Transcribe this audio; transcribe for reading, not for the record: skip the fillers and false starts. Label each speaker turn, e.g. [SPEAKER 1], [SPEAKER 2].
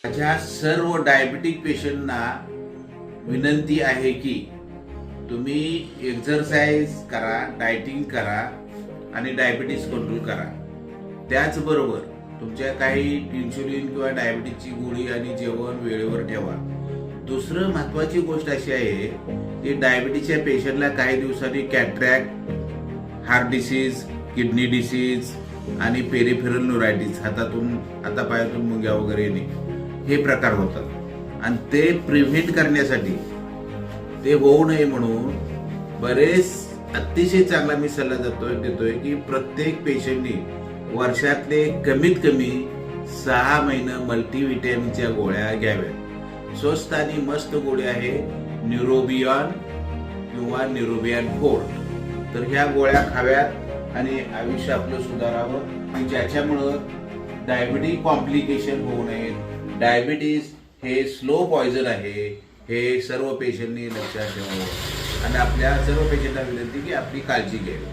[SPEAKER 1] माझ्या सर्व डायबिटिक पेशंटना विनंती आहे की तुम्ही एक्सरसाइज करा, डायटिंग करा आणि डायबिटीस कंट्रोल करा. त्याचबरोबर तुमच्या काही इन्शुलिन किंवा डायबिटीसची गोळी आणि जेवण वेळेवर ठेवा. दुसरं महत्वाची गोष्ट अशी आहे की डायबिटीसच्या पेशंटला काही दिवसांनी cataract, heart disease, kidney disease आणि पेरिफेरल न्यूरायटिस, हातापायातून मुंग्या वगैरे येणे, हे प्रकार होतात. आणि ते प्रिव्हेंट करण्यासाठी, ते होऊ नये म्हणून बरेच अतिशय चांगला मी सल्ला देतोय की प्रत्येक पेशंटनी वर्षातले कमीत कमी 6 महिने मल्टीव्हिटॅमिनच्या गोळ्या घ्याव्या. स्वस्त आणि मस्त गोळ्या आहे न्यूरोबियॉन किंवा न्यूरोबियॉन फोर्ट. तर ह्या गोळ्या खाव्यात आणि आयुष्य आपलं सुधारावं, ज्याच्यामुळं डायबिटीज कॉम्प्लिकेशन होऊ नये. डायबिटीस हे स्लो पॉयझन आहे, हे सर्व पेशंटनी लक्षात ठेवावं आणि आपल्या सर्व पेशंटला विनंती की आपली काळजी घ्यावी.